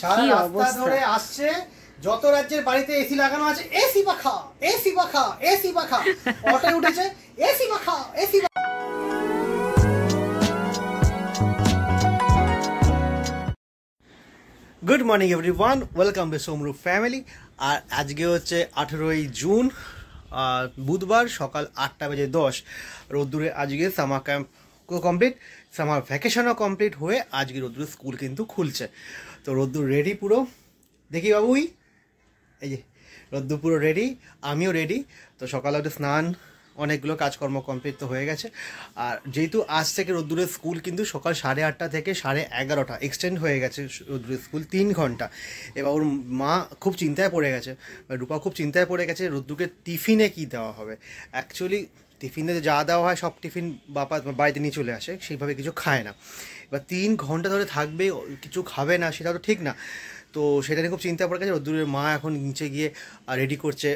সারা রাস্তা ধরে আসছে, যত রাজ্যের বাড়িতে এসি লাগানো আছে এসি পাখা, এসি পাখা, এসি পাখা, অটোয় উঠেছে এসি পাখা, AC. Good morning everyone, welcome to Somru family. আর আজকে হচ্ছে 18ই জুন, বুধবার, সকাল 8:10। রোদ্দুরে আজকে সামার ক্যাম্প কমপ্লিট, সামার ভ্যাকেশনও কমপ্লিট হয়ে আজকে রোদ্দুরে স্কুল কিন্তু খুলছে। তো রোদ্দুর রেডি পুরো, দেখি বাবুই, এই যে রোদ্দুর পুরো রেডি, আমিও রেডি। তো সকালে একটু স্নান, অনেকগুলো কাজকর্ম কমপ্লিট তো হয়ে গেছে। আর যেহেতু আজ থেকে রোদ্দুরের স্কুল কিন্তু সকাল 8:30 থেকে 11:30 এক্সটেন্ড হয়ে গেছে রোদ্দুরের স্কুল 3 ঘন্টা। এবার ওর মা খুব চিন্তায় পড়ে গেছে, রূপা খুব চিন্তায় পড়ে গেছে রোদ্দুরকে টিফিনে কী দেওয়া হবে। অ্যাকচুয়ালি টিফিনে যা দেওয়া হয় সব টিফিন বাবা বাড়িতে নিয়ে চলে আসে, সেইভাবে কিছু খায় না। এবার 3 ঘন্টা ধরে থাকবে, কিছু খাবে না, সেটা তো ঠিক না। তো সেটা নিয়ে খুব চিন্তা পড়ে গেছে। রোদ্দুরের মা এখন নিচে গিয়ে রেডি করছে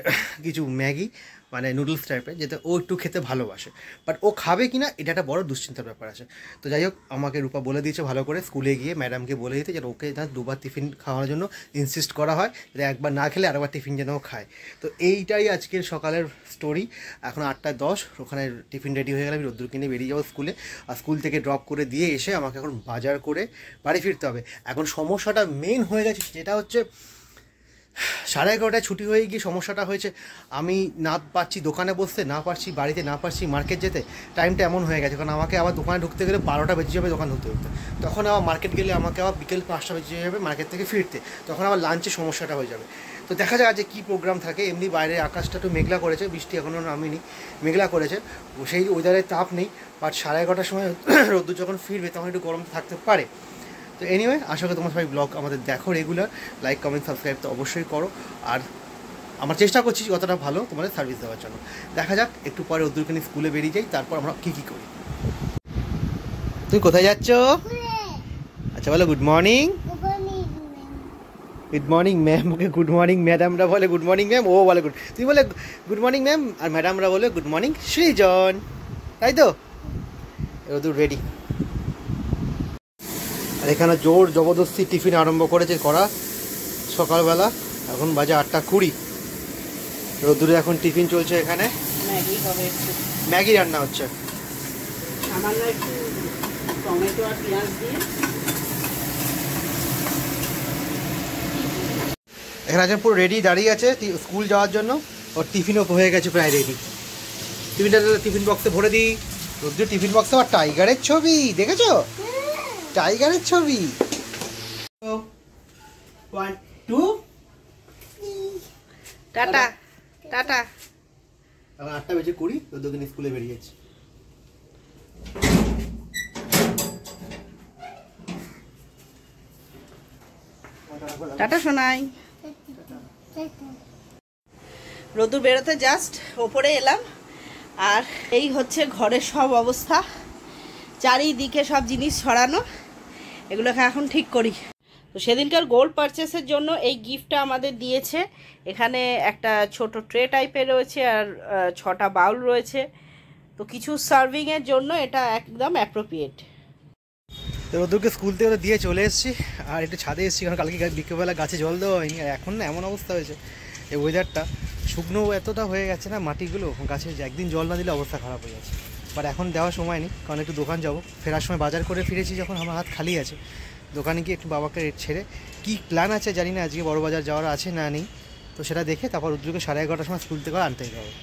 কিছু ম্যাগি, মানে নুডলস টাইপের, যেটা ও একটু খেতে ভালোবাসে। বাট ও খাবে কি না এটা একটা বড় দুশ্চিন্তার ব্যাপার আছে। তো যাই হোক, আমাকে রূপা বলে দিয়েছে ভালো করে স্কুলে গিয়ে ম্যাডামকে বলে দিতে, যেন ওকে না 2বার টিফিন খাওয়ানোর জন্য ইনসিস্ট করা হয়, যাতে একবার না খেলে আরেকবার টিফিন যেন ও খায়। তো এইটাই আজকের সকালের স্টোরি। এখন 8:10, ওখানে টিফিন রেডি হয়ে গেলে আমি রোদ্দুর কিনে বেরিয়ে যাবো স্কুলে। আর স্কুল থেকে ড্রপ করে দিয়ে এসে আমাকে এখন বাজার করে বাড়ি ফিরতে হবে। এখন সমস্যাটা মেন হয়ে গেছে, যেটা হচ্ছে 11:30 ছুটি হয়ে গিয়ে সমস্যাটা হয়েছে, আমি না পারছি দোকানে বসতে, না পারছি বাড়িতে, না পারছি মার্কেট যেতে। টাইমটা এমন হয়ে গেছে, কারণ আমাকে আবার দোকানে ঢুকতে গেলে 12টা বেজে যাবে দোকান ঢুকতে ঢুকতে। তখন আবার মার্কেট গেলে আমাকে আবার বিকেল 5টা বেজে যাবে মার্কেট থেকে ফিরতে, তখন আবার লাঞ্চের সমস্যাটা হয়ে যাবে। তো দেখা যাক আজকে কী প্রোগ্রাম থাকে। এমনি বাইরে আকাশটা একটু মেঘলা করেছে, বৃষ্টি এখনও নামেনি, মেঘলা করেছে, সেই ওয়েদারের তাপ নেই। বাট 11:30 সময় রোদ্দুর যখন ফিরবে তখন একটু গরম থাকতে পারে। তো এনিওয়ে, আশা করি তোমার সবাই ব্লগ আমাদের দেখো রেগুলার, লাইক কমেন্ট সাবস্ক্রাইব তো অবশ্যই করো। আর আমার চেষ্টা করছি কতটা ভালো তোমাদের সার্ভিস দেওয়ার জন্য। দেখা যাক, একটু পরে রোদ্দুরকে নিয়ে স্কুলে বেরিয়ে যাই, তারপর আমরা কী কী করি। তুমি কোথায় যাচ্ছ? আচ্ছা বলো good morning. Good morning ma'am, okay good morning ম্যাডামরা বলে গুড মর্নিং ম্যাম, ও বলে গুড, তুমি বলে গুড মর্নিং ম্যাম, আর ম্যাডামরা বলে গুড মর্নিং সৃজন, তাই তো? রোদ্দুর রেডি। আর এখানে জোর জবরদস্তি টিফিন আরম্ভ করেছে করা সকালবেলা। এখন বাজে 8:20, রোদ্দুরে এখন টিফিন চলছে। এখানে ম্যাগি হবে, ম্যাগি রান্না হচ্ছে। সামান্য একটু টমেটো আর পেঁয়াজ দিয়ে। এখানে আছেন পুরো রেডি দাঁড়িয়ে আছে স্কুল যাওয়ার জন্য। ওর টিফিনও হয়ে গেছে প্রায় রেডি। টিফিনটা টিফিন বক্সে ভরে দিই। রোদ্দুর টিফিন বক্সে আবার টাইগারের ছবি, দেখেছো? টাইগারের ছবি। 1 2 টাটা টাটা। এখন 8:20 রোদ্দুরকে স্কুলে বেরিয়েছে। টাটা শোনাই। রোদ্দুর বেরোতে জাস্ট ওপরে এলাম। আর এই হচ্ছে ঘরের সব অবস্থা, চারিদিকে সব জিনিস ছড়ানো, এগুলোকে এখন ঠিক করি। তো সেদিনকার গোল্ড পারচেসের জন্য এই গিফটটা আমাদের দিয়েছে। এখানে একটা ছোট ট্রে টাইপের রয়েছে, আর 6টা বাউল রয়েছে। তো কিছু সার্ভিংয়ের জন্য এটা একদম অ্যাপ্রোপ্রিয়েট। তো রোদ্দুরকে স্কুল থেকে দিয়ে চলে এসেছি, আর একটু ছাদে এসেছি, কারণ কালকে বিকেলবেলা গাছে জল দেওয়া হয়নি। আর এখন না এমন অবস্থা হয়েছে, এই ওয়েদারটা শুকনো এতটা হয়ে গেছে না, মাটিগুলো গাছে একদিন জল না দিলে অবস্থা খারাপ হয়ে যাচ্ছে। বাট এখন দেওয়ার সময় নেই, কারণ একটু দোকান যাবো। ফেরার সময় বাজার করে ফিরেছি যখন, আমার হাত খালি আছে। দোকানে গিয়ে একটু বাবাকে ছেড়ে, কী প্ল্যান আছে জানি না, আজকে বড় বাজার যাওয়ার আছে না নেই, তো সেটা দেখে তারপর রোদ্দুরকে 11:30 সময় স্কুল থেকে আনতে হবে।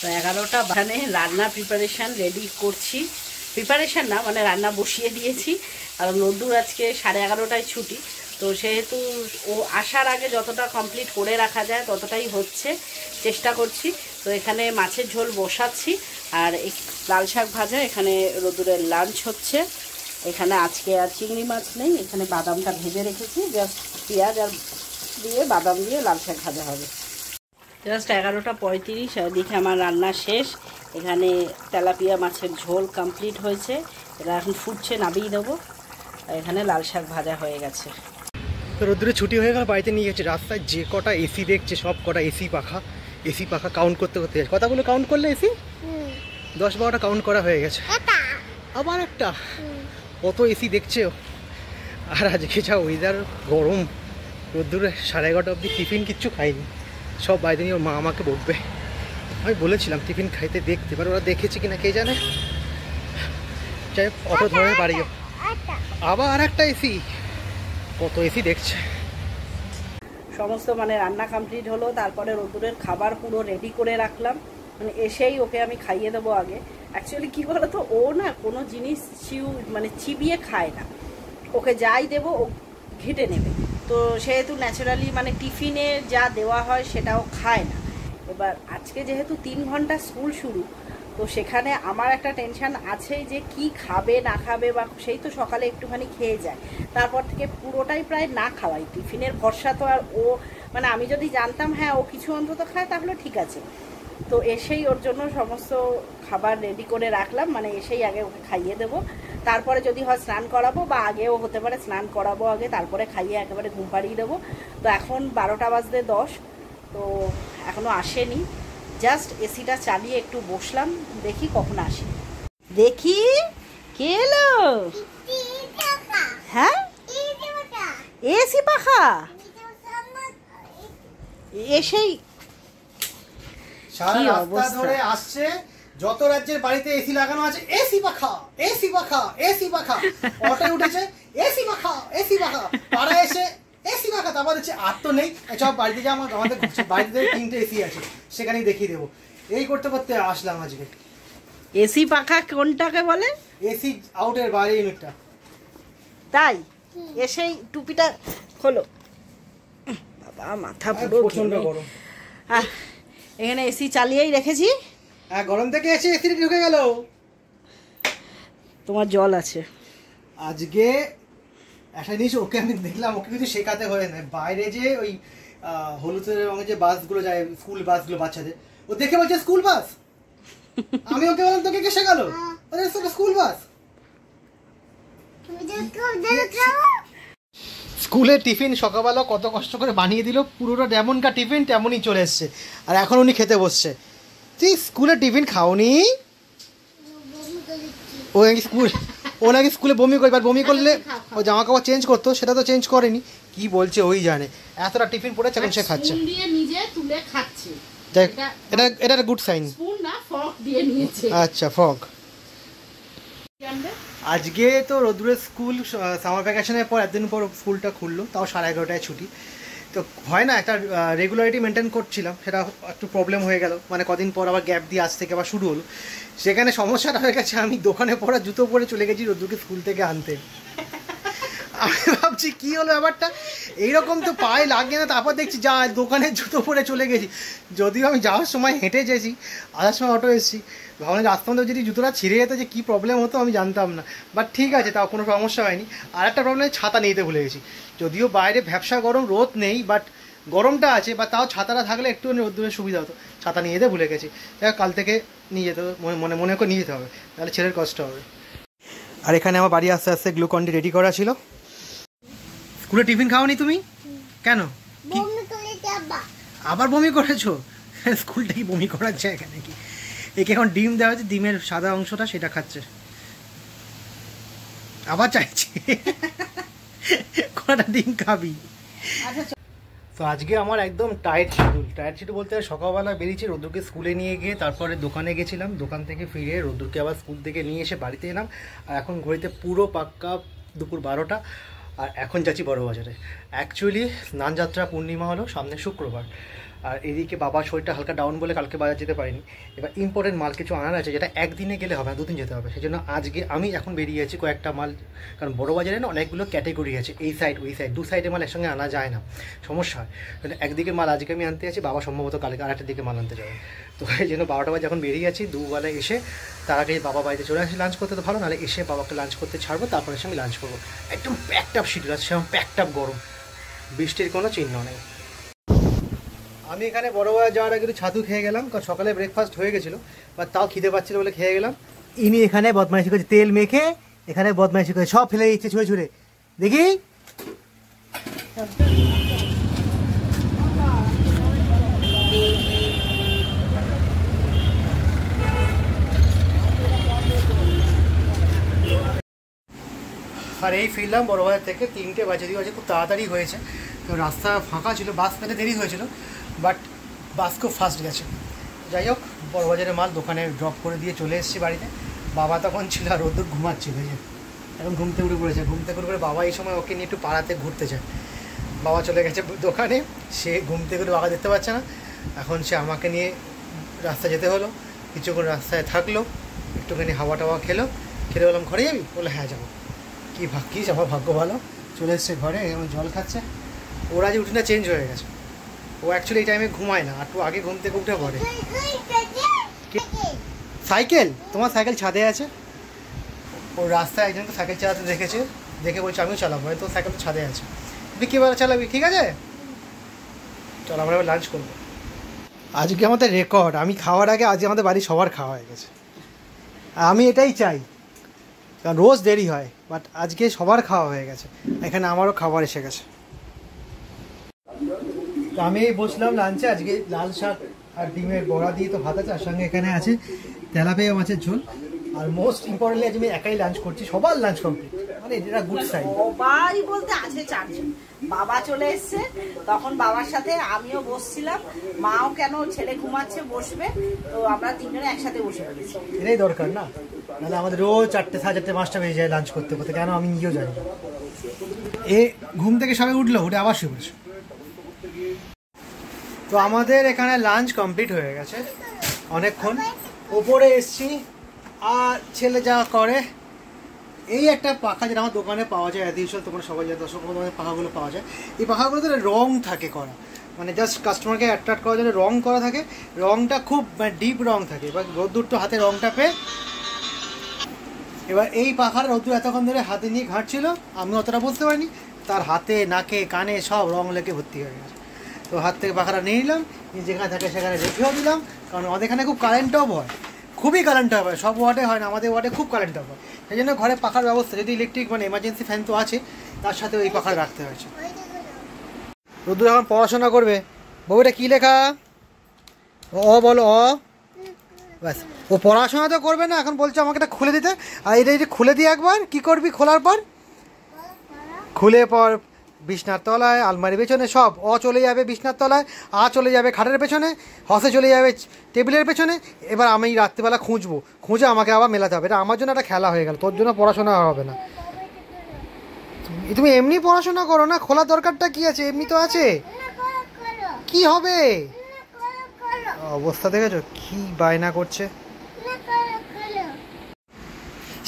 তো 11টা বাজে, রান্না প্রিপারেশান রেডি করছি। প্রিপারেশান না, মানে রান্না বসিয়ে দিয়েছি। আর রোদ্দুর আজকে 11:30টায় ছুটি, তো সেহেতু ও আসার আগে যতটা কমপ্লিট করে রাখা যায় ততটাই হচ্ছে, চেষ্টা করছি। তো এখানে মাছের ঝোল বসাচ্ছি, আর লাল শাক ভাজা। এখানে রোদ্দুরের লাঞ্চ হচ্ছে। এখানে আজকে আর চিংড়ি মাছ নেই, এখানে বাদামটা ভেজে রেখেছি, জাস্ট পেঁয়াজ আর দিয়ে বাদাম দিয়ে লাল শাক ভাজা হবে। জাস্ট 11:35, দেখে আমার রান্না শেষ। এখানে তেলাপিয়া মাছের ঝোল কমপ্লিট হয়েছে, এটা এখন ফুটছে, নামিয়ে দেবো। আর এখানে লাল শাক ভাজা হয়ে গেছে। তো রোদ্দুরে ছুটি হয়ে গেল, বাড়িতে নিয়ে গেছে। রাস্তায় যে কটা এসি দেখছে সব কটা এসি পাখা কাউন্ট করতে করতে যাচ্ছে। কথাগুলো কাউন্ট করলে এসি 10-12টা কাউন্ট করা হয়ে গেছে। আবার একটা কত এসি দেখছে। আর আজকে যা ওয়েদার গরম, রোদ্দুরে 11:30 অবধি টিফিন কিচ্ছু খাইনি, সব বাইরে নিয়ে। ওর মা আমাকে বকবে, আমি বলেছিলাম টিফিন খাইতে দেখতে, এবার ওরা দেখেছে কিনা কে জানে। যাই হোক, অটো ধরে বাড়ি যাও। আবার আর একটা এসি, কত এসি দেখছে। সমস্ত মানে রান্না কমপ্লিট হলো, তারপরে রোদ্দুরের খাবার পুরো রেডি করে রাখলাম। মানে এসেই ওকে আমি খাইয়ে দেবো আগে। অ্যাকচুয়ালি কী বলো তো, ও না কোনো জিনিস চিবিয়ে খায় না, ওকে যাই দেবো ও ঘেটে নেবে। তো সেহেতু ন্যাচারালি মানে টিফিনে যা দেওয়া হয় সেটাও খায় না। এবার আজকে যেহেতু 3 ঘন্টা স্কুল শুরু, তো সেখানে আমার একটা টেনশান আছেই যে কি খাবে না খাবে, বা সেই তো সকালে একটুখানি খেয়ে যায়, তারপর থেকে পুরোটাই প্রায় না খাওয়াই। টিফিনের ভরসা তো আর ও মানে আমি যদি জানতাম হ্যাঁ ও কিছু অন্তত খায় তাহলে ঠিক আছে। তো এসেই ওর জন্য সমস্ত খাবার রেডি করে রাখলাম, মানে এসেই আগে ওকে খাইয়ে দেবো, তারপরে যদি হয় স্নান করাবো, বা আগেও হতে পারে স্নান করাবো আগে, তারপরে খাইয়ে একেবারে ঘুম পাড়িয়ে দেবো। তো এখন 12টা বাজতে 10, তো এখনও আসেনি। জাস্ট এসিটা চালিয়ে একটু বসলাম, দেখি কখন আসে। দেখি কে এলো। হ্যাঁ এসি পাখা এসেই সারা রাস্তা ধরে আসছে, যত রাজ্যের বাড়িতে এসি লাগানো আছে এসি পাখা এসি পাখা এসি পাখা, অটোয় উঠেছে এসি পাখা এসি পাখা, পাড়ায় এসে এসি পাখা। তারপর হচ্ছে আর তো নেই, সব বাড়িতে যে আমাদের বাড়িতে 3টে এসি আছে, সেখানেই দেখিয়ে দেবো। এই করতে করতে আসলাম আজকে। এসি পাখা কোনটাকে বলে? এসি আউটের বাইরে ইউনিটটা। তাই এসেই টুপিটা খোলো, বাবা মাথা পুরো প্রচন্ড গরম। এখানে এসি চালিয়েই রেখেছি। হ্যাঁ, গরম থেকে এসে এসি ঢুকে গেল। তোমার জল আছে। আজকে একটা জিনিস ওকে আমি দেখলাম, ওকে কিছু শেখাতে হয় না। বাইরে যে ওই হলুদের রঙের যে বাসগুলো যায়, স্কুল বাসগুলো বাচ্চাদের, ও দেখে বলছে স্কুল বাস। আমি ওকে বললাম তোকে কে শেখালো? School bus. স্কুলের টিফিন সকালবেলা কত কষ্ট করে বানিয়ে দিল, পুরোটা যেমনকার টিফিন তেমনই চলে এসছে। আর এখন উনি খেতে বসছে। তুই স্কুলের টিফিন খাওনি? ও নাকি স্কুলে বমি করে, এবার বমি করলে ও জামা কাপড় চেঞ্জ করতো, সেটা তো চেঞ্জ করেনি। কি বলছে ওই জানে। এতটা টিফিন পড়েছে, এখন সে খাচ্ছে। এটা গুড সাইন। আচ্ছা, ফগ। আজকে তো রোদ্দুরের স্কুল সামার ভ্যাকেশনের পর একদিন পর স্কুলটা খুললো, তাও 11:30টায় ছুটি। তো হয় না, একটা রেগুলারিটি মেনটেন করছিলাম, সেটা একটু প্রবলেম হয়ে গেল। মানে কদিন পর আবার গ্যাপ দিয়ে আজ থেকে আবার শুরু হলো। সেখানে সমস্যাটা হয়ে গেছে, আমি দোকানে পড়া জুতো পরে চলে গেছি রোদ্দুরকে স্কুল থেকে আনতে। আমি ভাবছি কী হলো ব্যাপারটা, এইরকম তো পায়ে লাগে না। তারপর দেখছি যা দোকানের জুতো পরে চলে গেছি। যদিও আমি যাওয়ার সময় হেঁটে যেছি, আসার সময় অটো এসেছি। ভাবলাম রাস্তার মধ্যে যদি জুতোটা ছিঁড়ে যেত যে কী প্রবলেম হতো আমি জানতাম না। বাট ঠিক আছে, তাও কোনো সমস্যা হয়নি। আর একটা প্রবলেম, ছাতা নিতে ভুলে গেছি। যদিও বাইরে ভ্যাপসা গরম, রোদ নেই, বাট গরমটা আছে। বা তাও ছাতাটা থাকলে একটু রোদ্দুরের সুবিধা হতো। ছাতা নিয়ে যেতে ভুলে গেছি। কাল থেকে নিয়ে যেতে মনে মনে করে নিয়ে যেতে হবে, তাহলে ছেলের কষ্ট হবে। আর এখানে আমার বাড়ি আস্তে আস্তে গ্লুকন্ডি রেডি করা ছিল। স্কুলে টিফিন খাওনি তুমি? কেন? আবার বমি করেছো? স্কুলটা কি বমি করার জায়গা নাকি? একে এখন ডিম দেওয়া হয়েছে, ডিমের সাদা অংশটা সেটা খাচ্ছে। আবার চাইছি কটা ডিম খাবি। তো আজকে আমার একদম টাইট শিডিউল বলতে সকালবেলা বেরিয়েছি, রোদ্দুরকে স্কুলে নিয়ে গিয়ে তারপরে দোকানে গেছিলাম। দোকান থেকে ফিরে রোদ্দুরকে আবার স্কুল থেকে নিয়ে এসে বাড়িতে এলাম। আর এখন ঘড়িতে পুরো পাক্কা দুপুর 12টা। আর এখন যাচ্ছি বড়বাজারে। অ্যাকচুয়ালি স্নানযাত্রা পূর্ণিমা হলো সামনে শুক্রবার। আর এদিকে বাবার শরীরটা হালকা ডাউন বলে কালকে বাজার যেতে পারিনি। এবার ইম্পর্টেন্ট মাল কিছু আনার আছে, যেটা একদিনে গেলে হবে না, 2 দিন যেতে হবে। সেই জন্য আজকে আমি এখন বেরিয়ে আছি কয়েকটা মাল। কারণ বড় বাজারে না অনেকগুলো ক্যাটেগরি আছে, এই সাইড ওই সাইড, 2 সাইডে মাল একসঙ্গে আনা যায় না, সমস্যা হয়। তাহলে একদিকে মাল আজকে আমি আনতে আছি, বাবা সম্ভবত কালকে আরেকটার দিকে মাল আনতে যাবে। তো এই জন্য 12টা বাজে যখন বেরিয়ে আছি, দুবেলা এসে তার আগে বাবা বাড়িতে চলে আসি লাঞ্চ করতে, তো ভালো, নাহলে এসে বাবাকে লাঞ্চ করতে ছাড়বো, তারপরে এসে আমি লাঞ্চ করবো। একদম প্যাকড আপ শিডিউল আছে, সেরকম প্যাকড আপ গরম, বৃষ্টির কোনো চিহ্ন নেই। আমি এখানে বড় বাজার যাওয়ার আগে একটু ছাতু খেয়ে গেলাম, কারণ সকালে ব্রেকফাস্ট হয়ে গেছিলো, বা তাও খিদে পাচ্ছিল বলে খেয়ে গেলাম। ইনি এখানে বদমাইশি করছে, তেল মেখে এখানে বদমাইশি করে সব ফেলে দিচ্ছে ছুঁড়ে ছুঁড়ে, দেখি। আর এই ফিরলাম বড়বাজার থেকে, 3টে বাজে, খুব তাড়াতাড়ি হয়েছে, তো রাস্তা ফাঁকা ছিল, বাস পেতে দেরি হয়েছিল, বাট বাস খুব ফাস্ট গেছে। যাই হোক, বড়বাজারের মাল দোকানে ড্রপ করে দিয়ে চলে এসেছি বাড়িতে। বাবা তখন ছিল আর রোদ্দুর ঘুমাচ্ছিল, এই যে এখন ঘুমতে উঠে পড়েছে। ঘুমতে করে বাবা এই সময় ওকে নিয়ে একটু পাড়াতে ঘুরতে যায়। বাবা চলে গেছে দোকানে, সে ঘুমতে করে বাবা দেখতে পাচ্ছে না, এখন সে আমাকে নিয়ে রাস্তা যেতে হলো। কিছুক্ষণ রাস্তায় থাকলো, একটুখানি হাওয়া টাওয়া খেলো, খেলে বললাম ঘরে যাবি? বলে হ্যাঁ যাবো। কী ভাগ্যিস, আমার ভাগ্য ভালো, চলে এসছে ঘরে, এমন জল খাচ্ছে। ওরা যে রুটিনটা চেঞ্জ হয়ে গেছে, ও অ্যাকচুয়ালি এই টাইমে ঘুমায় না, একটু আগে ঘুম থেকে উঠে পড়ে। সাইকেল? তোমার সাইকেল ছাদে আছে। ও রাস্তায় একজনকে সাইকেল চালাতে দেখেছে, দেখে বলছে আমিও চালাবো, তো সাইকেল তো ছাদে আছে। তুই কীভাবে চালাবি? ঠিক আছে, চল আমরা এবার লাঞ্চ করবো। আজকে আমাদের রেকর্ড, আমি খাওয়ার আগে আজকে আমাদের বাড়ি সবার খাওয়া হয়ে গেছে। আমি এটাই চাই, কারণ রোজ দেরি হয়, বাট আজকে সবার খাওয়া হয়ে গেছে, এখানে আমারও খাবার এসে গেছে। তো আমি বসলাম লাঞ্চে, আজকে লাল শাক আর ডিমের বড়া দিয়ে তো ভাত আছে, আর সঙ্গে এখানে আছে তেলাপিয়া মাছের ঝোল। আর মোস্ট ইম্পর্টেন্টলি আজ আমি একাই লাঞ্চ করছি, সবার লাঞ্চ কমপ্লিট, মানে এটা গুড সাইন। সবাই বলতে আছে 4 জন। বাবা চলে এসছে, তখন বাবার সাথে আমিও বসছিলাম, মাও কেন ছেলে ঘুমাচ্ছে বসবে, তো আমরা 3 জনে একসাথে বসে পড়েছি। এটাই দরকার না, নাহলে আমাদের রোজ 4টে, 4:30, 5টা বেজে যায় লাঞ্চ করতে করতে, কেন আমি নিজেও জানি। এ ঘুম থেকে সবাই উঠলো, উঠে আবার শুয়ে পড়েছে। তো আমাদের এখানে লাঞ্চ কমপ্লিট হয়ে গেছে অনেকক্ষণ। ওপরে এসছি, আর ছেলে যা করে, এই একটা পাখা যেটা আমার দোকানে পাওয়া যায়, অ্যাডিশনাল তোমরা সবাই যায়, দর্শক দোকানে পাখাগুলো পাওয়া যায়। এই পাখাগুলোতে রং থাকে করা, মানে জাস্ট কাস্টমারকে অ্যাট্রাক্ট করার জন্য রং করা থাকে। রংটা খুব ডিপ রং থাকে, এবার রোদ্দুর তো হাতে রংটা পেয়ে, এবার এই পাখার রোদ্দুর এতক্ষণ ধরে হাতে নিয়ে ঘাঁটছিল, আমি অতটা বুঝতে পারিনি, তার হাতে নাকে কানে সব রং লেগে ভর্তি হয়ে গেছে। তো হাত থেকে পাখাটা নিয়ে নিলাম, যেখানে থাকে সেখানে রেখেও দিলাম, কারণ আমাদের এখানে খুব কারেন্ট অফ হয়, খুবই কারেন্ট অফ হয়, সব ওয়ার্ডে হয় না, আমাদের ওয়ার্ডে খুব কারেন্ট অফ হয়। সেই জন্য ঘরে পাখার ব্যবস্থা, যদি ইলেকট্রিক মানে এমার্জেন্সি ফ্যান তো আছে, তার সাথে ওই পাখা রাখতে হয়েছে। রোদ্দুর এখন পড়াশোনা করবে। বউটা কী লেখা? অ বলো, অ। ব্যাস, ও পড়াশোনা তো করবে না, এখন বলছে আমাকে এটা খুলে দিতে। আর এটা খুলে দিয়ে একবার কী করবি? খোলার পর খুলে পর বিছনার তলায়, আলমারির পেছনে সব, অ চলে যাবে বিছনার তলায়, আ চলে যাবে খাটের পেছনে, হসে চলে যাবে টেবিলের পেছনে। এবার আমি রাত্রিবেলা খুঁজে আমাকে আবার মেলাতে হবে। এটা আমার জন্য একটা খেলা হয়ে গেল, তোর জন্য পড়াশোনা হবে না। তুমি এমনি পড়াশোনা করো না, খোলার দরকারটা কি আছে? এমনি তো আছে, কি হবে? অবস্থা দেখেছো কি বায়না করছে,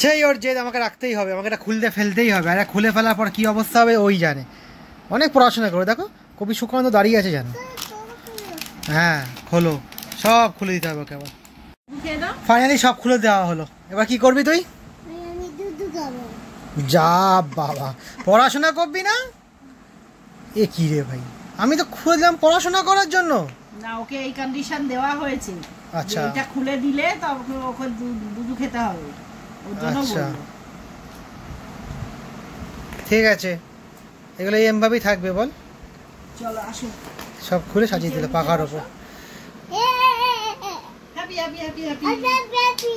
সেই ওর জেদ, আমাকে রাখতেই হবে, আমাকে এটা খুলতে ফেলতেই হবে। আর খুলে ফেলার পর কি অবস্থা হবে ওই জানে। অনেক পড়াশোনা করে, দেখো কবি সুকান্ত দাঁড়িয়ে আছে জানো। হ্যাঁ খোলো, সব খুলে দিতে হবে ওকে আবার। ফাইনালি সব খুলে দেওয়া হলো, এবার কি করবি তুই? যা বাবা, পড়াশোনা করবি না? এ কি রে ভাই, আমি তো খুলে দিলাম পড়াশোনা করার জন্য। না, ওকে এই কন্ডিশন দেওয়া হয়েছে, আচ্ছা এটা খুলে দিলে তখন ওকে দুধ খেতে হবে, ওর জন্য আচ্ছা বললো। ঠিক আছে, এগুলো এমভাবেই থাকবে বল। চলো আসো, সব খুলে সাজিয়ে দিল পাখার ওপর। Happy happy happy happy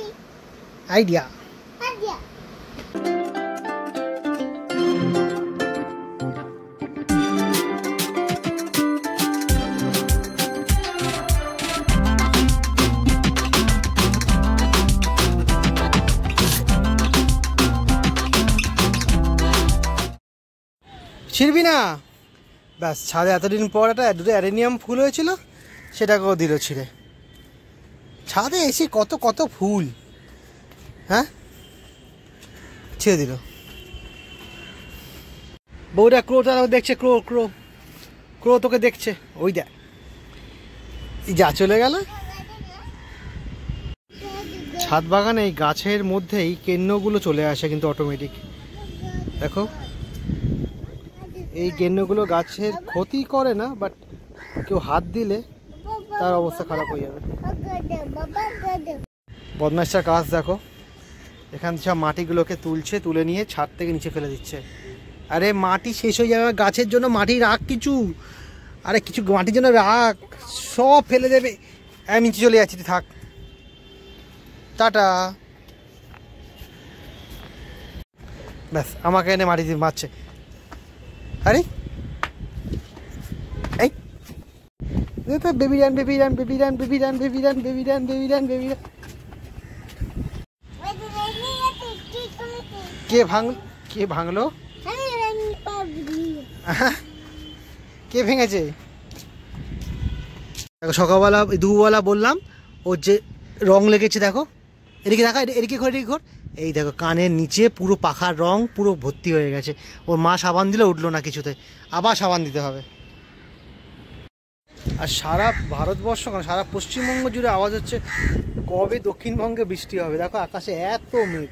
idea. ছিড়বি না, ব্যাস। ছাদে এতদিন পর দুটো অ্যারেনিয়াম ফুল হয়েছিল, সেটাকেও দিল ছিঁড়ে। ছাদে এসে কত কত ফুল, হ্যাঁ ছেড়ে দিল। বউরা ক্রোটা দেখছে, ক্রো ক্রো ক্রো তোকে দেখছে, ওই দেখ যা চলে গেল। ছাদ বাগানে এই গাছের মধ্যেই কেন্নগুলো চলে আসে কিন্তু অটোমেটিক, দেখো এই কেন্নগুলো গাছের ক্ষতি করে না, বাট কেউ হাত দিলে তার অবস্থা খারাপ হয়ে যাবে। বদমাইশটার কাজ দেখো, এখান সব মাটিগুলোকে তুলছে, তুলে নিয়ে ছাদ থেকে নিচে ফেলে দিচ্ছে। আরে মাটি শেষ হয়ে যাবে, গাছের জন্য মাটি রাখ কিছু, আরে কিছু মাটির জন্য রাখ, সব ফেলে দেবে। আমি নিচে চলে যাচ্ছি, তুই থাক, টাটা। ব্যাস আমাকে এনে মাটি দিয়ে মারছে। আরে এই baby run baby run baby run baby run baby run baby run baby run baby run. কে ভাঙলো কে ভেঙেছে? দেখো সকালবেলা দুবেলা বললাম ওর যে রং লেগেছে, দেখো এদিকে দেখা, এদিকে ঘর এদিকে ঘর, এই দেখো কানের নিচে পুরো পাখার রং পুরো ভর্তি হয়ে গেছে। ওর মা সাবান দিলে উঠলো না কিছুতে, আবার সাবান দিতে হবে। আর সারা ভারতবর্ষ কেন সারা পশ্চিমবঙ্গ জুড়ে আওয়াজ হচ্ছে কবে দক্ষিণবঙ্গে বৃষ্টি হবে। দেখো আকাশে এত মেঘ,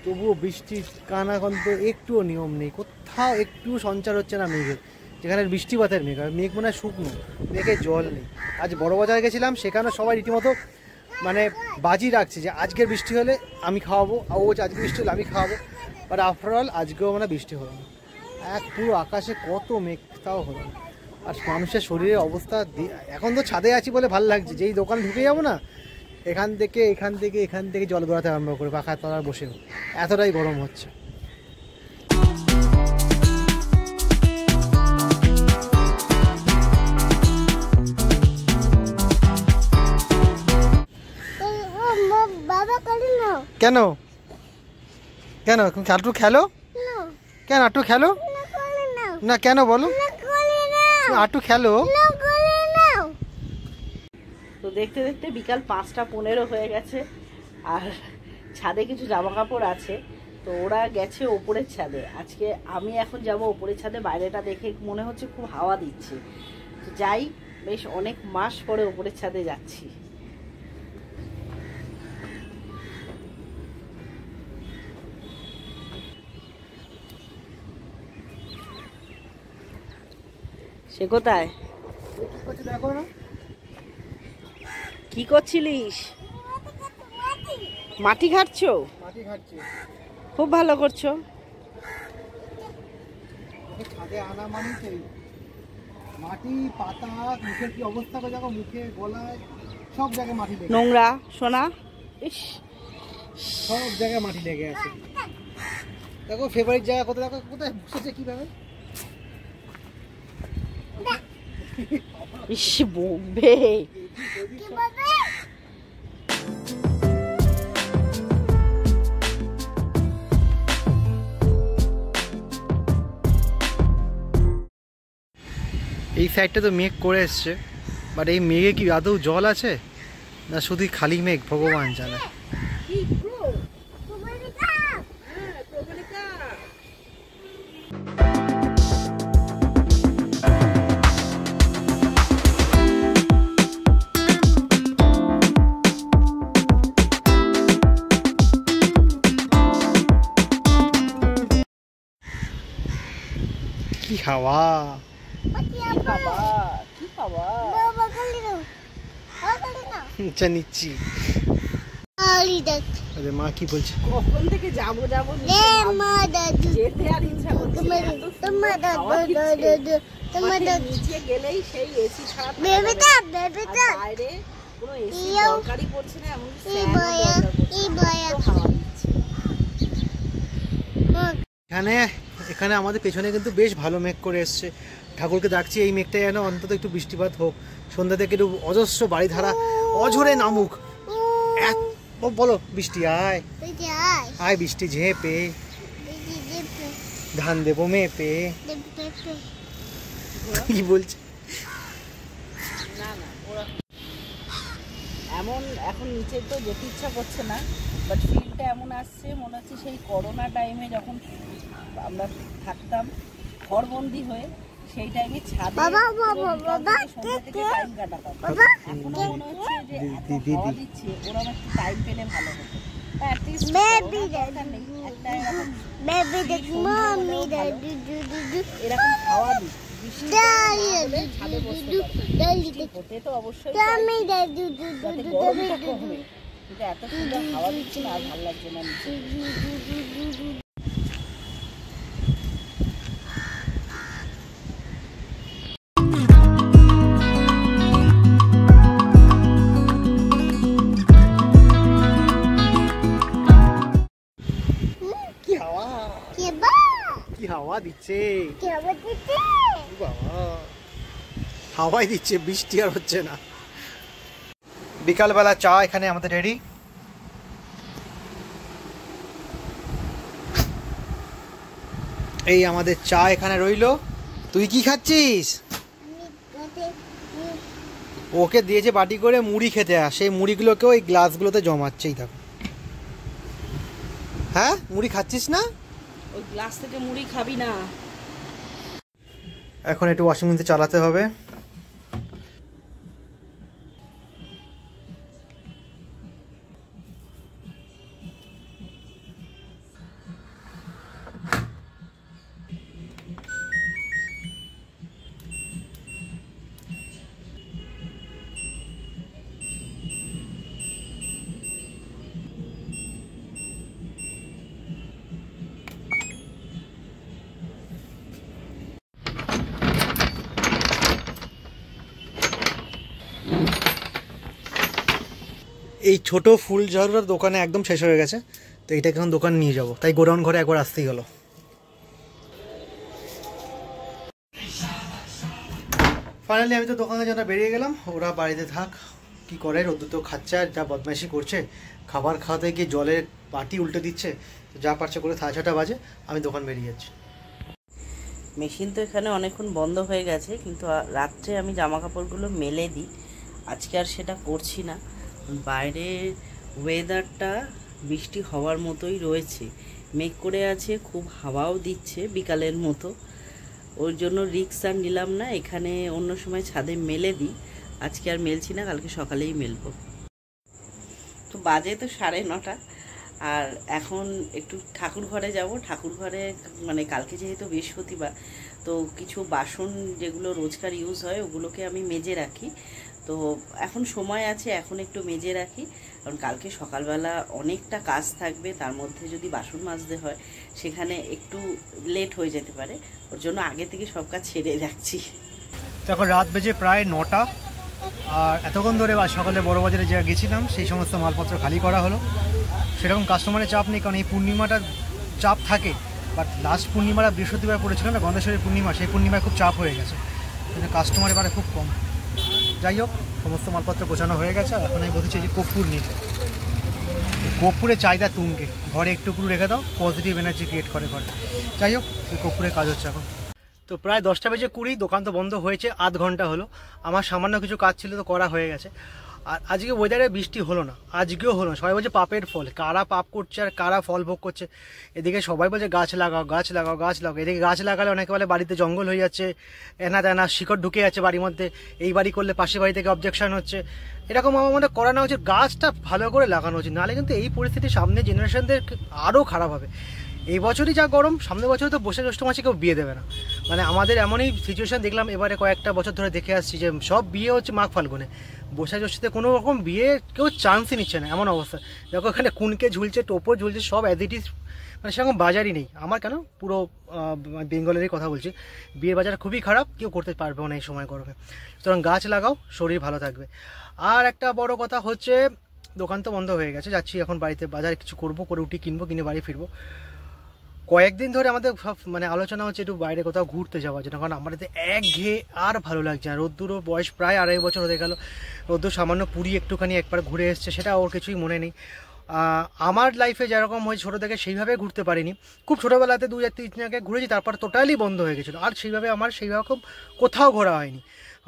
তবুও বৃষ্টির কানাকন্ত একটুও নিয়ম নেই, কোথাও একটু সঞ্চার হচ্ছে না মেঘের। যেখানে বৃষ্টিপাতের মেঘ, আর মেঘ মনে হয় শুকনো, মেঘে জল নেই। আজ বড় বাজার গেছিলাম, সেখানে সবাই রীতিমতো মানে বাজি রাখছে যে আজকের বৃষ্টি হলে আমি খাওয়াবো, ও আজকে বৃষ্টি হলে আমি খাওয়াবো। বাট আফটারঅল আজকেও মানে বৃষ্টি হলো না, এক পুরো আকাশে কত মেঘ, তাও হলো না। আর মানুষের শরীরের অবস্থা, এখন তো ছাদে আছি বলে ভালো লাগছে, যেই দোকান ঢুকে যাবো না, এখান থেকে জল গড়াতে আরম্ভ করে পাখার তলায় বসে, এতটাই গরম হচ্ছে। কেন কেন আটু খেলো, কেন আটু খেলো না, কেন বলো, আটু খেলো। তো দেখতে দেখতে বিকাল 5:15 হয়ে গেছে, আর ছাদে কিছু জামা কাপড় আছে, তো ওরা গেছে ওপরের ছাদে। আজকে আমি এখন যাব ওপরের ছাদে, বাইরেটা দেখে মনে হচ্ছে খুব হাওয়া দিচ্ছে, তো যাই, বেশ অনেক মাস পরে ওপরের ছাদে যাচ্ছি। সে কোথায়, দেখো না কি করছিলিস? মাটি ঘাটছো? মাটি ঘাটছে, খুব ভালো করছো। ছাদে আনা মানে মাটি পাতা, মুখের কি অবস্থা করে দেখো, মুখে গলায় সব জায়গায় মাটি লেগে, নোংরা সোনা, ইস সব জায়গায় মাটি লেগে আছে। দেখো ফেভারিট জায়গা কোথায়, দেখো কোথায় বসেছে কিভাবে, ইস বকবে। এই সাইডটা তো মেঘ করে এসছে, বাট এই মেঘে কি আদৌ জল আছে না শুধুই খালি মেঘ, ভগবান জানে। কি হাওয়া, নিচ্ছি। আরে মা কি বলছে, কখন থেকে যাবো যেতে আর ইচ্ছা করছে না, নিচে গেলেই সেই এসি ছাড়া বাইরে কোনো এসি দরকারই পড়ছে না, এমন এখানে আমাদের পেছনে কিন্তু বেশ ভালো মেঘ করে এসছে। ঠাকুরকে ডাকছি এই মেঘটা যেন অন্তত একটু বৃষ্টিপাত হোক, সন্ধ্যা থেকে একটু অজস্র বাড়ি ধারা অঝরে নামুক। বলো বৃষ্টি আয় আয়, বৃষ্টি ঝেপে ধান দেবো মেপে, কি বলছে না না, এমন এখন নিচে তো যেতে ইচ্ছা করছে না, বাট ফিলটা এমন আসছে মনে হচ্ছে সেই করোনা টাইমে যখন আমরা থাকতাম ঘরবন্দি হয়ে, সেই টাইমে ছাদে সন্ধ্যা থেকে টাইম কাটাতাম। এখনো মনে হচ্ছে যে এত হাওয়া দিচ্ছে, ওরা একটু টাইম পেলে ভালো হতো। এরকম হাওয়া দিচ্ছে, ছাদে বসতে পারবে। হতে তো অবশ্যই যাতে গরমটা কমে, কিন্তু এত সুন্দর হাওয়া দিচ্ছে না, আর ভালো লাগছে না নিচে। কি হাওয়া দিচ্ছে, হাওয়াই দিচ্ছে, বৃষ্টি আর হচ্ছে না। বিকালবেলা চা এখানে আমাদের রেডি। এই আমাদের চা এখানে রইলো। তুই কি খাচ্ছিস? ওকে দিয়েছে বাটি করে মুড়ি খেতে, সেই মুড়িগুলোকে ওই গ্লাসগুলোতে জমাচ্ছেই থাকো। হ্যাঁ, মুড়ি খাচ্ছিস না? ওই গ্লাস থেকে মুড়ি খাবি না। এখন একটু ওয়াশিং মেশিন চালাতে হবে। এই ছোট ফুল ঝাড়ুটার দোকানে একদম শেষ হয়ে গেছে, তো এইটাকে এখন দোকান নিয়ে যাব, তাই গোডাউন ঘরে একবার আসতেই হলো। ফাইনালি আমি তো দোকানের জন্য বেরিয়ে গেলাম। ওরা বাড়িতে থাক, কি করে, রোদ্দুর তো খাচ্ছে আর যা বদমাইশি করছে, খাবার খাওয়াতে গিয়ে জলের বাটি উল্টে দিচ্ছে, যা পারছে করে 6:30 বাজে আমি দোকান বেরিয়ে যাচ্ছি। মেশিন তো এখানে অনেকক্ষণ বন্ধ হয়ে গেছে, কিন্তু রাত্রে আমি জামা কাপড়গুলো মেলে দিই। আজকে আর সেটা করছি না। বাইরে ওয়েদারটা বৃষ্টি হওয়ার মতোই রয়েছে, মেঘ করে আছে, খুব হাওয়াও দিচ্ছে বিকালের মতো। ওর জন্য রিস্ক আর নিলাম না, এখানে অন্য সময় ছাদে মেলে দিই। আজকে আর মেলছি না, কালকে সকালেই মেলবো। তো বাজে তো 9:30, আর এখন একটু ঠাকুর ঘরে যাব। ঠাকুর ঘরে মানে কালকে যেহেতু বৃহস্পতিবার, তো কিছু বাসন যেগুলো রোজকার ইউজ হয় ওগুলোকে আমি মেজে রাখি। তো এখন সময় আছে, এখন একটু মেজে রাখি, কারণ কালকে সকালবেলা অনেকটা কাজ থাকবে। তার মধ্যে যদি বাসন মাজতে হয় সেখানে একটু লেট হয়ে যেতে পারে, ওর জন্য আগে থেকে সব কাজ ছেড়ে রাখছি। তো এখন রাত বেজে প্রায় 9টা, আর এতক্ষণ ধরে সকালে বড় বাজারে যা গেছিলাম সেই সমস্ত মালপত্র খালি করা হলো। সেরকম কাস্টমারের চাপ নেই, কারণ এই পূর্ণিমাটার চাপ থাকে, বাট লাস্ট পূর্ণিমাটা বৃহস্পতিবার পড়েছিল না, গন্ধেশ্বরী পূর্ণিমা, সেই পূর্ণিমায় খুব চাপ হয়ে গেছে, কিন্তু কাস্টমার এবারে খুব কম। যাই হোক, সমস্ত মালপত্র গোছানো হয়ে গেছে। এখন আমি বলছি যে কর্পূর নিতে, কর্পূরে চাহিদা তুঙ্গে, ঘরে একটু পুরো রেখে দাও, পজিটিভ এনার্জি ক্রিয়েট করে ঘরে। যাই হোক, এই কর্পূরের কাজ হচ্ছে এখন। তো প্রায় 10:20, দোকান তো বন্ধ হয়েছে, আধ ঘন্টা হলো। আমার সামান্য কিছু কাজ ছিল, তো করা হয়ে গেছে। আর আজকে ওয়েদারে বৃষ্টি হলো না, আজকেও হলো না। সবাই বলছে পাপের ফল, কারা পাপ করছে আর কারা ফল ভোগ করছে। এদিকে সবাই বলছে গাছ লাগাও, গাছ লাগাও, গাছ লাগাও। এদিকে গাছ লাগালে অনেকে বলে বাড়িতে জঙ্গল হয়ে যাচ্ছে, এনা তেনা শিকড় ঢুকে যাচ্ছে বাড়ির মধ্যে, এই বাড়ি করলে পাশের বাড়ি থেকে অবজেকশন হচ্ছে। এরকম আমার মধ্যে করানো উচিত, গাছটা ভালো করে লাগানো উচিত, নাহলে কিন্তু এই পরিস্থিতি সামনে জেনারেশনদের আরও খারাপ হবে। এই বছরই যা গরম, সামনের বছর তো বসে জ্যৈষ্ঠ মাসে কেউ বিয়ে দেবে না। মানে আমাদের এমনই সিচুয়েশন দেখলাম এবারে, কয়েকটা বছর ধরে দেখে আসছি যে সব বিয়ে হচ্ছে মাঘ ফাল্গুনে, বসে জ্যৈষ্ঠতে কোনো রকম বিয়ে কেউ চান্সই নিচ্ছে না, এমন অবস্থা। দেখো এখানে কুনকে ঝুলছে, টোপর ঝুলছে, সব অ্যাজ ইট ইজ, মানে সেরকম বাজারই নেই। আমার কেন, পুরো বেঙ্গলেরই কথা বলছি, বিয়ের বাজার খুবই খারাপ, কেউ করতে পারবে না এই সময় গরমে। সুতরাং গাছ লাগাও, শরীর ভালো থাকবে। আর একটা বড় কথা হচ্ছে, দোকান তো বন্ধ হয়ে গেছে, যাচ্ছি এখন বাড়িতে, বাজারে কিছু করবো, করে রুটি কিনবো, কিনে বাড়ি ফিরবো। কয়েকদিন ধরে আমাদের সব মানে আলোচনা হচ্ছে একটু বাইরে কোথাও ঘুরতে যাওয়ার জন্য, কারণ আমাদের একঘেয়ে আর ভালো লাগছে না। রোদ্দুরও বয়স প্রায় 2.5 বছর হয়ে গেল, রোদ্দুর সামান্য পুরী একটুখানি একবার ঘুরে এসছে, সেটা ওর কিছুই মনে নেই। আমার লাইফে যেরকম হয়েছে ছোটো থেকে সেইভাবে ঘুরতে পারিনি। খুব ছোটোবেলাতে 2-3 জায়গায় ঘুরেছি, তারপর টোটালি বন্ধ হয়ে গেছিলো, আর সেইভাবে আমার সেইরকম কোথাও ঘোরা হয়নি।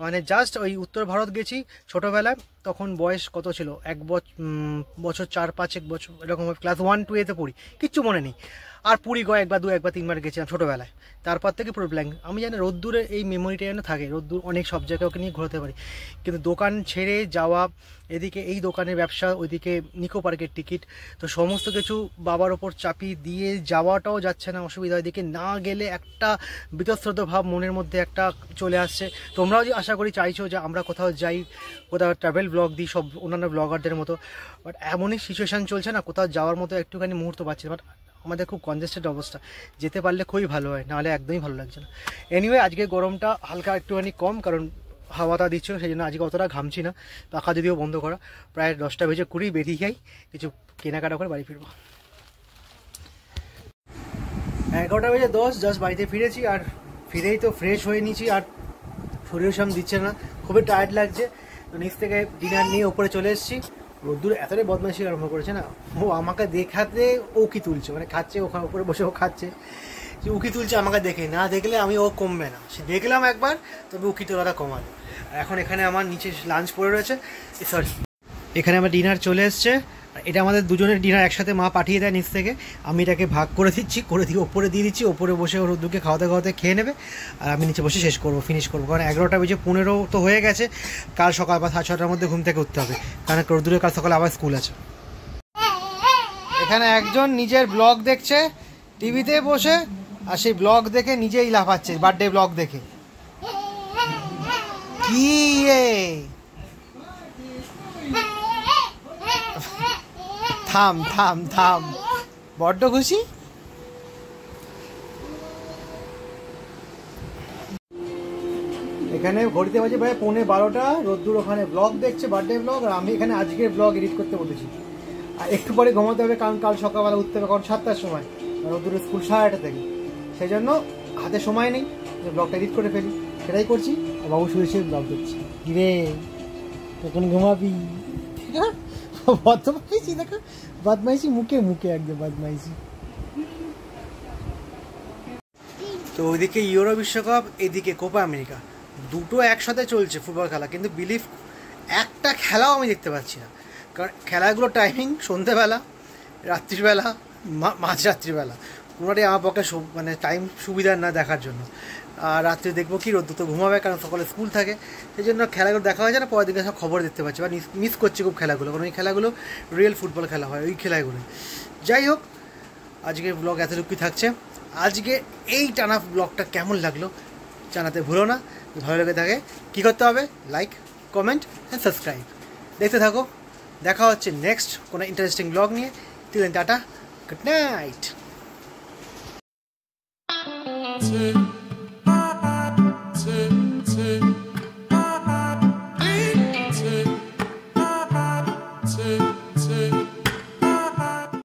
মানে জাস্ট ওই উত্তর ভারত গেছি ছোটোবেলায়, তখন বয়স কত ছিল, বছর 4-5 এরকম, ক্লাস 1-2 পড়ি, কিচ্ছু মনে নেই। আর পুরী একবার 2-3বার গেছিলাম ছোটোবেলায়, তারপর থেকে পুরো ব্ল্যাঙ্ক। আমি জানি রোদ্দুরে এই মেমোরিটা যেন থাকে, রোদ্দুর অনেক সব জায়গায় ওকে নিয়ে ঘোরাতে পারি, কিন্তু দোকান ছেড়ে যাওয়া, এদিকে এই দোকানের ব্যবসা, ওইদিকে নিকো পার্কের টিকিট, তো সমস্ত কিছু বাবার ওপর চাপিয়ে দিয়ে যাওয়াটাও যাচ্ছে না, অসুবিধা। এদিকে না গেলে একটা বিতস্রত ভাব মনের মধ্যে একটা চলে আসছে। তোমরাও যে আশা করি চাইছো যে আমরা কোথাও যাই, কোথাও ট্রাভেল ব্লগ দিই সব অন্যান্য ব্লগারদের মতো, বাট এমনই সিচুয়েশান চলছে না, কোথাও যাওয়ার মতো একটুখানি মুহূর্ত পাচ্ছি না। বাট আমাদের খুব কনজেস্টেড অবস্থা, যেতে পারলে খুবই ভালো হয়, নাহলে একদমই ভালো লাগছে না। এনিওয়ে আজকে গরমটা হালকা একটুখানি কম, কারণ হাওয়াটা দিচ্ছিল, সেই জন্য আজকে অতটা ঘামছি না। পাখা যদিও বন্ধ করা, প্রায় 10:20 বেরিয়ে যাই, কিছু কেনাকাটা করে বাড়ি ফিরবো। 11:10 জাস্ট বাড়িতে ফিরেছি, আর ফিরেই তো ফ্রেশ হয়ে নিয়েছি, আর শরীর সাম দিচ্ছে না, খুবই টায়ার্ড লাগছে। তো নিচ থেকে ডিনার নিয়ে ওপরে চলে এসেছি। রোদ্দুর এতটাই বদমাইশি আরম্ভ করেছে না, ও আমাকে দেখাতে উকি তুলছে, মানে খাচ্ছে, ওখানে উপরে বসে ও খাচ্ছে, যে উকি তুলছে আমাকে দেখে, না দেখলে আমি ও কমবে না, সে দেখলাম একবার তবে উকি তোলাটা কমাবে। এখন এখানে আমার নিচে লাঞ্চ পড়ে রয়েছে, সরি এখানে আমার ডিনার চলে এসছে। এটা আমাদের দুজনের ডিনার একসাথে মা পাঠিয়ে দেয় নিচ থেকে, আমি এটাকে ভাগ করে দিচ্ছি, করে দিয়ে ওপরে দিয়ে দিচ্ছি, ওপরে বসে ওর রোদ্দুরকে খাওয়াতে খাওয়াতে খেয়ে নেবে, আর আমি নিচে বসে শেষ করবো, ফিনিশ করবো, কারণ 11:15 তো হয়ে গেছে। কাল সকাল বা 6:30টার মধ্যে ঘুম থেকে উঠতে হবে, কারণ রোদ্দুরে কাল সকালে আবার স্কুল আছে। এখানে একজন নিজের ব্লগ দেখছে টিভিতে বসে, আর সেই ব্লগ দেখে নিজেই লাফাচ্ছে, বার্থডে ব্লগ দেখে। কি থাম থাম থাম, বড্ড খুশি। এখানে ঘড়িতে বাজে প্রায় 11:15, রোদ্দুর ওখানে ব্লগ দেখছে, বার্থডে ব্লগ, আর আমি এখানে আজকের ব্লগ এডিট করতে বলেছি। আর একটু পরে ঘুমাতে হবে, কারণ কাল সকালবেলা উঠতে হবে, কারণ 7টার সময়, রোদ্দুরের স্কুল 8:30 থেকে, সেই জন্য হাতে সময় নেই যে ব্লগটা এডিট করে ফেলি, সেটাই করছি। বাবু শুয়ে শুয়ে ব্লগ দেখছি। কিরে তখন ঘুমাবি? বদমাইশি দেখো, বদমাইশি মুখে মুখে, একদম বদমাইশি। তো ওইদিকে ইউরো বিশ্বকাপ, এদিকে কোপা আমেরিকা, দুটো একসাথে চলছে ফুটবল খেলা, কিন্তু বিলিভ একটা খেলাও আমি দেখতে পাচ্ছি না, কারণ খেলাগুলোর টাইমিং সন্ধ্যেবেলা, রাত্রিবেলা, মাঝরাত্রিবেলা, কোনোটাই আমার পক্ষে মানে টাইম সুবিধার না দেখার জন্য। আর রাত্রে দেখবো কি, রোদ্দুর তো ঘুমাবে, কারণ সকালে স্কুল থাকে, সেই জন্য খেলাগুলো দেখা হয় না। পরের দিকে সব খবর দেখতে পাচ্ছি, বা মিস করছি খুব খেলাগুলো, কারণ ওই খেলাগুলো রিয়েল ফুটবল খেলা হয় ওই খেলাগুলো। যাই হোক, আজকের ব্লগ এতটুকুই থাকছে। আজকে এই টানা ব্লগটা কেমন লাগলো জানাতে ভুলো না। ভালো লেগে থাকে কী করতে হবে? Like, comment and subscribe. দেখতে থাকো, দেখা হচ্ছে নেক্সট কোনো ইন্টারেস্টিং ব্লগ নিয়ে। Till then tata, good night.